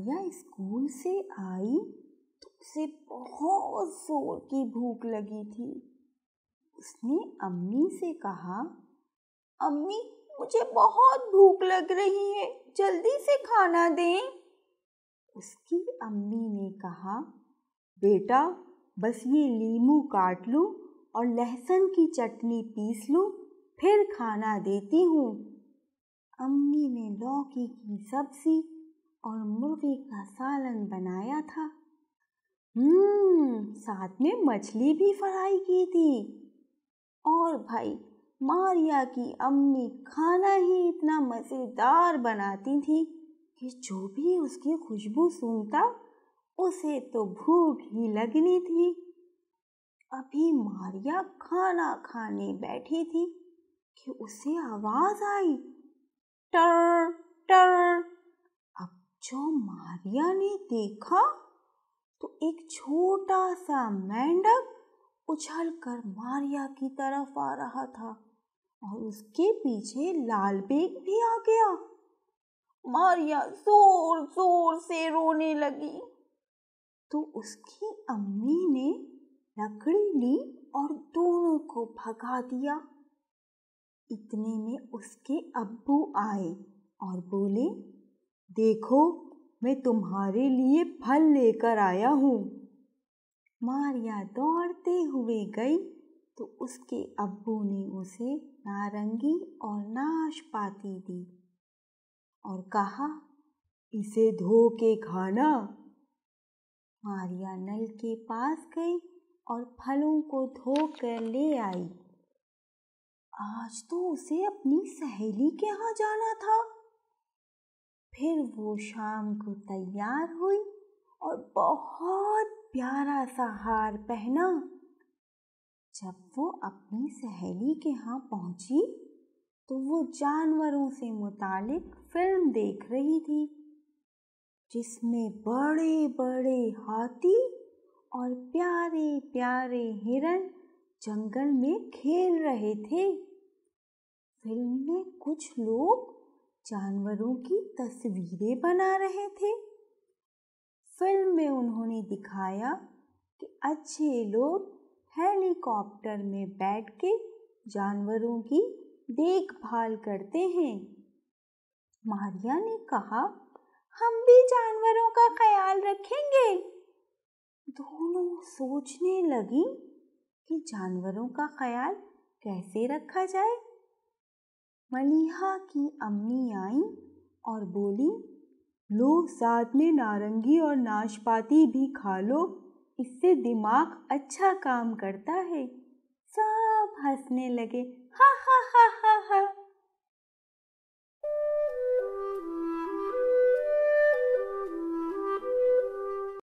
ماریا school سے آئی تو اسے بہت زور کی بھوک لگی تھی۔ اس نے امی سے کہا، امی مجھے بہت بھوک لگ رہی ہے، جلدی سے کھانا دیں۔ اس کی امی نے کہا، بیٹا بس یہ لیمو کاٹ لوں اور لہسن کی چٹنی پیس لوں، پھر کھانا دیتی ہوں۔ امی نے لوکی کی سبزی اور مرغی کا سالن بنایا تھا، ساتھ میں مچھلی بھی فرائی کی تھی۔ اور بھائی ماریا کی امی کھانا ہی اتنا مزیدار بناتی تھی کہ جو بھی اس کی خوشبو سونگتا اسے تو بھوک ہی لگنی تھی۔ ابھی ماریا کھانا کھانے بیٹھی تھی کہ اسے آواز آئی، ٹر ٹر۔ اب جو ماریا نے دیکھا تو ایک چھوٹا سا مینڈک اچھل کر ماریا کی طرف آ رہا تھا اور اس کے پیچھے لال بیگ بھی آ گیا۔ ماریا زور زور سے رونے لگی تو اس کی امی نے لکڑی لی اور دونوں کو بھگا دیا۔ اتنے میں اس کے ابو آئے اور بولے، دیکھو میں تمہارے لیے پھل لے کر آیا ہوں۔ ماریا دوڑتے ہوئے گئی تو اس کے ابو نے اسے نارنگی اور ناشپاتی دی اور کہا، اسے دھو کے کھانا۔ ماریا نل کے پاس گئی اور پھلوں کو دھو کر لے آئی۔ آج تو اسے اپنی سہیلی کے ہاں جانا تھا۔ پھر وہ شام کو تیار ہوئی اور بہت پیارا سا ہار پہنا۔ جب وہ اپنی سہیلی کے ہاں پہنچی تو وہ جانوروں سے متعلق فلم دیکھ رہی تھی، جس میں بڑے بڑے ہاتھی اور پیارے پیارے ہرن جنگل میں کھیل رہے تھے۔ فلم میں کچھ لوگ جانوروں کی تصویریں بنا رہے تھے۔ فلم میں انہوں نے دکھایا کہ اچھے لوگ ہیلی کاپٹر میں بیٹھ کے جانوروں کی دیکھ بھال کرتے ہیں۔ ماریا نے کہا، ہم بھی جانوروں کا خیال رکھیں گے۔ دونوں سوچنے لگی کہ جانوروں کا خیال کیسے رکھا جائے۔ ملیحہ کی امی آئیں اور بولی، لو ساتھ میں نارنگی اور ناشپاتی بھی کھا لو، اس سے دماغ اچھا کام کرتا ہے۔ سب ہنسنے لگے، ہا ہا ہا ہا ہا۔